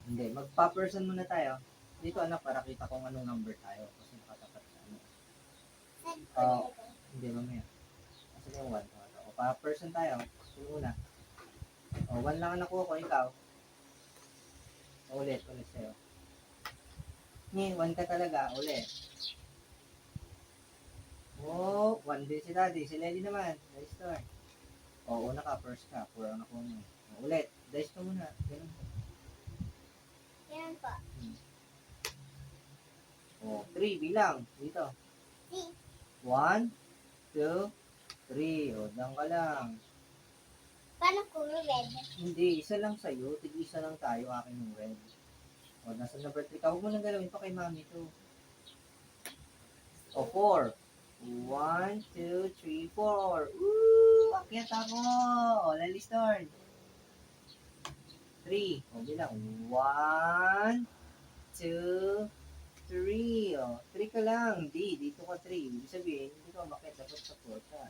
Hindi, magpa-person muna tayo. Dito anak, para kita kung anong number tayo. Kasi nakatapat sa ano. Hindi, mamaya. Kasi yung 1. O, pa-person tayo. Yung una. O, 1 lang ang nakuha ko, ikaw. O, ulit sa'yo. 1 ka talaga, ulit. Oh, 1 din si daddy. Si Lely naman. Dice start. O, una ka, first ka. 4 ang nakuha mo. O, ulit. Dice ka muna. Ganun. Yan po. O, 3 bilang. Dito. 1, 2, 3. O, dyan ka lang. Paano kung red? Hindi, isa lang sa'yo. Tig-isa lang tayo. Akin yung red. O, nasa number 3 ka. Huwag mo nang galawin pa kay mami to. O, 4. 1, 2, 3, 4. Woo! Akyat ako! O, Lely Storm. 3. O, bilang. 1, 2, 3. O, 3 ka lang. Dito ka 3. Ibig sabihin, hindi ka umakyat. Dapat sa 4 ka.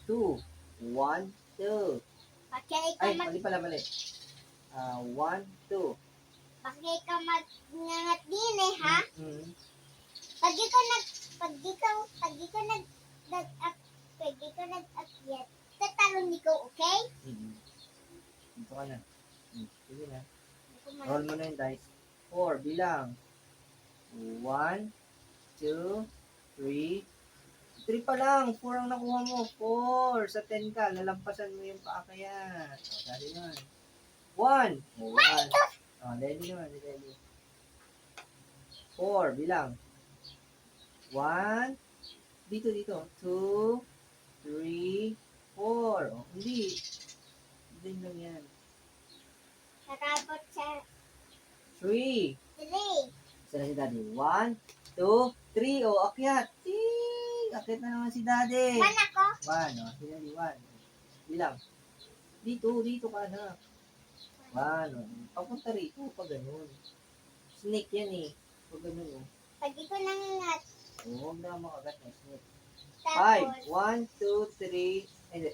2. 1, 2. Bakit ka Ay, mali pala, mali. 1, 2. Bakit ka magngangat din eh, ha? Mm-hmm. Pag di ka nag-akyat, tatalon ko, okay? Mm-hmm. Dito ka na. Sige na. Roll mo na yung dice. 4, bilang. 1, 2, 3. 3 pa lang. 4 ang nakuha mo. 4. Sa 10 ka. Lalampasan mo yung paakayat. O, dali naman. 1. 1. O, dali naman. Dali. 4, bilang. 1. Dito. 2, 3, 4. O, hindi. Hindi lang yan. Nakabot sa 3. 3. Isa na si daddy. 1, 2, 3. O, akyat. Ting! Akyat na naman si daddy. Man ako? 1. O, si daddy. 1. Bilang. Dito ka na. 1. O, papunta rito. Pag ganun. Snake yan eh. Pag ganun o. Pag di ko nangangat, O, huwag na makagat na snake. tapos, 5. 1, 2, 3. Hindi.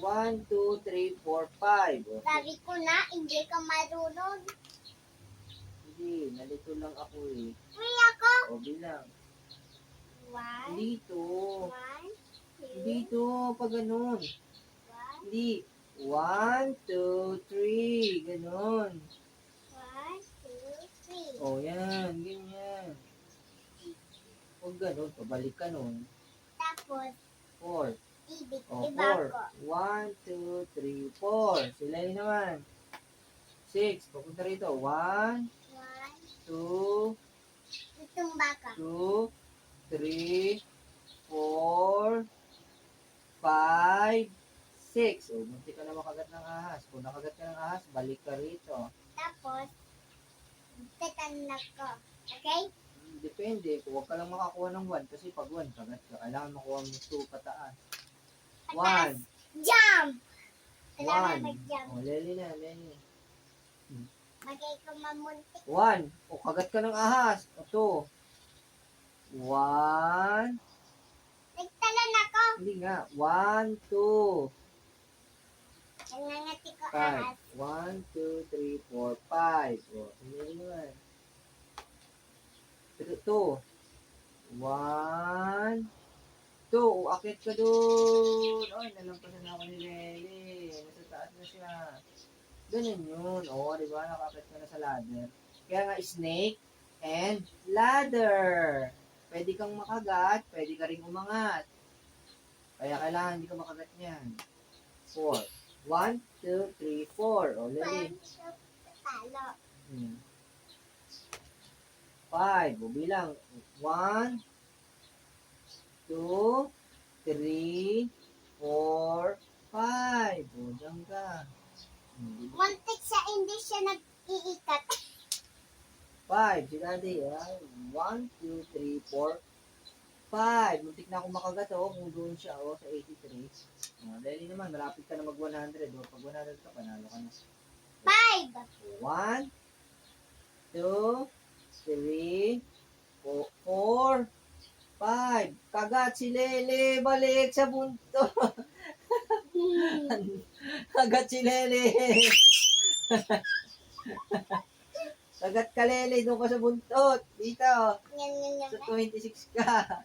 1, 2, 3, 4, 5. O, sabi ko na, hindi ka marunong. hindi. Nalito lang ako eh. Uy ako. O, bilang. 1, Dito. 1, 2, Dito. Pag ganun. 1, Hindi. 1, 2, 3. Ganon. 1, 2, 3. O, yan. Ganyan. Huwag ganon. Pabalik ka nun. Tapos, 4. ibig, O, iba 4. ko. 1, 2, 3, 4. Sila yun naman. 6. Papunta rito. 1, 1, 2, itong baka. 2, 3, 4, 5, 6. O, munti ka na makagat ng ahas. Kung nakagat ka ng ahas, balik ka rito. Tapos, tatanak ko. Okay? Depende. Kung huwag ka lang makakuha ng 1 kasi pag 1, kagat ka. Kailangan makuha mo 2 pataas. Pataas. 1. Jump! Kailangan 1. mag-jump. O, Lely na, Lely. Magay ko mamuntik. 1. O, kagat ka ng ahas. O, 2. 1. Nagtalan ako. Hindi nga. 1, 2. Nangangati ko 5. ahas. 1, 2, 3, 4, 5. O, hindi naman. 2. 1, 2. Uakit ka dun. Ay, nalampasan na ako ni Lely. Nasa taas na siya. Ganun yun. O, di ba? Nakakit ka na sa ladder. Kaya nga, snake and ladder. Pwede kang makagat, pwede ka rin umangat. Kaya kailangan hindi ka makagat niyan. 4. 1, 2, 3, 4. O, Lely. Talo. 5. O, bilang. 1, 2, 3, 4, 5. O, dyan ka. Muntik siya, hindi siya nag-iikat. 5. Si daddy. 1, 2, 3, 4, 5. Muntik na ako makagat kung doon siya sa 83. Dahil naman, malapit ka na mag 100. Pag 100 ka, panalo ka na. 5. 1, 2, 3, 4, 5. Kagat si Lely. Balik sa bunto. Kagat si Lely. Kagat ka, Lele. Doon ka sa buntot. Dito. Yan, yan, yan. Sa 26 ka.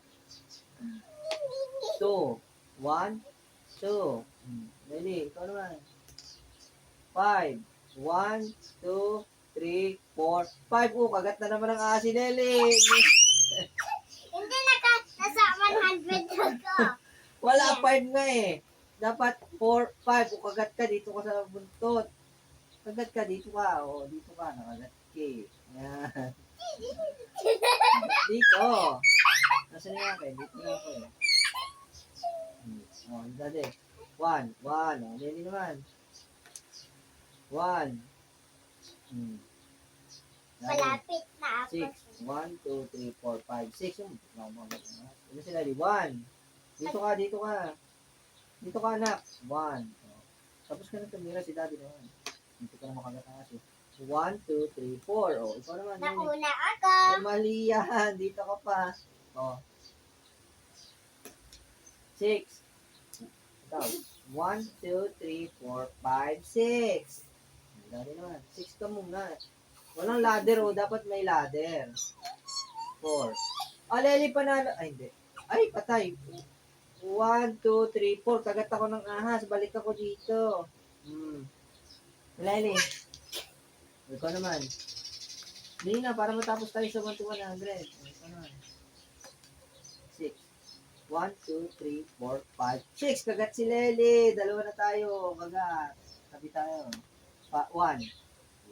2. 1, 2. Lele, ikaw naman. 5. 1, 2, 3, 4, 5. Oh, kagat na naman ang asi, Lele. Hindi nasa 100 ako. Wala, 5 nga eh. Dapat 4, 5. O kagat ka, dito ka sa buntot. Kagat ka, dito ka. O, dito ka. Nakagat ka eh. Yan. Dito. Nasaan nga kayo? Dito na ako eh. O, dali. 1, 1. O, Lili naman. 1. Malapit na ako. 6. 1, 2, 3, 4, 5, 6. Ano sila? 1. Dito ka, dito ka. Dito ka, anak. 1. Tapos ka na tumira si daddy naman. Dito ka na makagat ang asi. 1, 2, 3, 4. O, ikaw naman. Nauna ako. Ay, mali yan. Dito ka pa. O. 6. Ikaw. 1, 2, 3, 4, 5, 6. Daddy naman. 6 ka muna. Walang ladder o. Dapat may ladder. 4. Ah, Leli panalo. Ay, hindi. Ay, patay. 1, 2, 3, 4. Kagat ako ng ahas. Balik ako dito. Leli. Ikaw naman. Hindi na, para matapos tayo sa 1 to 100. Ikaw naman. 6. 1, 2, 3, 4, 5, 6. Kagat si Leli. Dalawa na tayo. Kagat. Tabi tayo. 1.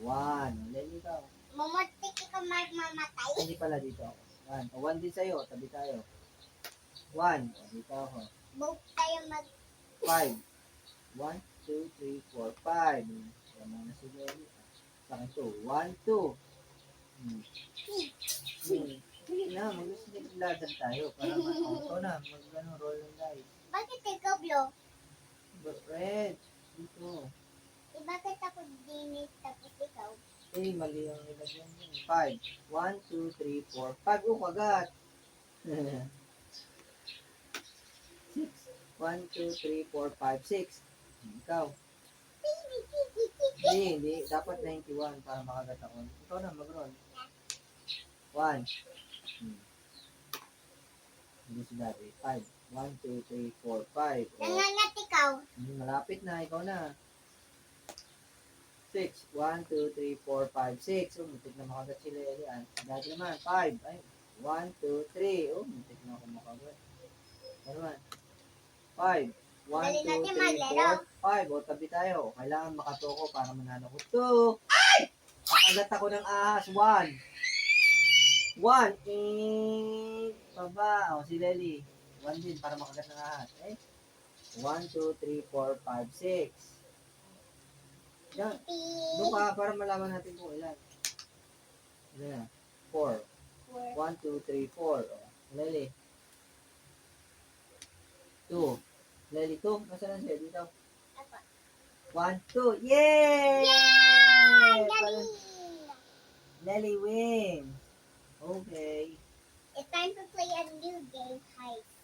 1. Leli ikaw. Mamuntik ka mamatay. Hindi pala dito ako. 1. O, 1 din sa'yo. Tabi tayo. 1. O, dito ako. Both tayo 5. 1, 2, 3, 4, 5. Tama na si Leli. Sa akin to. 1, 2. Sige na. Mag-ladder tayo. Para ito na. Roll ng dice. Bakit ikaw, Blo? Red. Dito. Bakit ako dinit tapos ikaw? Eh, mali yung nilagyan mo. 5. 1, 2, 3, 4, 5. Oh, kagat. 6. 1, 2, 3, 4, 5, 6. Ikaw. Hindi. Dapat 91 para makagat ako. Ikaw na, mag-roll. 1. Hindi si Daddy. 5. 1, 2, 3, 4, 5. Nangangat ikaw. Malapit na. Ikaw na. 6. 1, 2, 3, 4, 5, 6. Oh, muntik na makagat si Lely. Daddy naman. 5. Ay, 1, 2, 3. Oh, muntik na ako makagat. Ano naman? 5. 1, Dali 2, natin 3, maglaro. 4, 5. O, tabi tayo. Kailangan makatoko para manalo ko. 2. Ay! Makagat ako ng ahas. 1. 1. Baba. O, si Lely. 1 din para makagat ng ahas. Eh? 1, 2, 3, 4, 5, 6. Yan. Doon ka para malaman natin kung ilan. Ilan na? 4. 1, 2, 3, 4. O, Lely. 2. Lely 2. Nasaan na siya? Dito. 1, 2. Yay! Yay! Parang Lely wins. Okay. It's time to play a new game, Heist.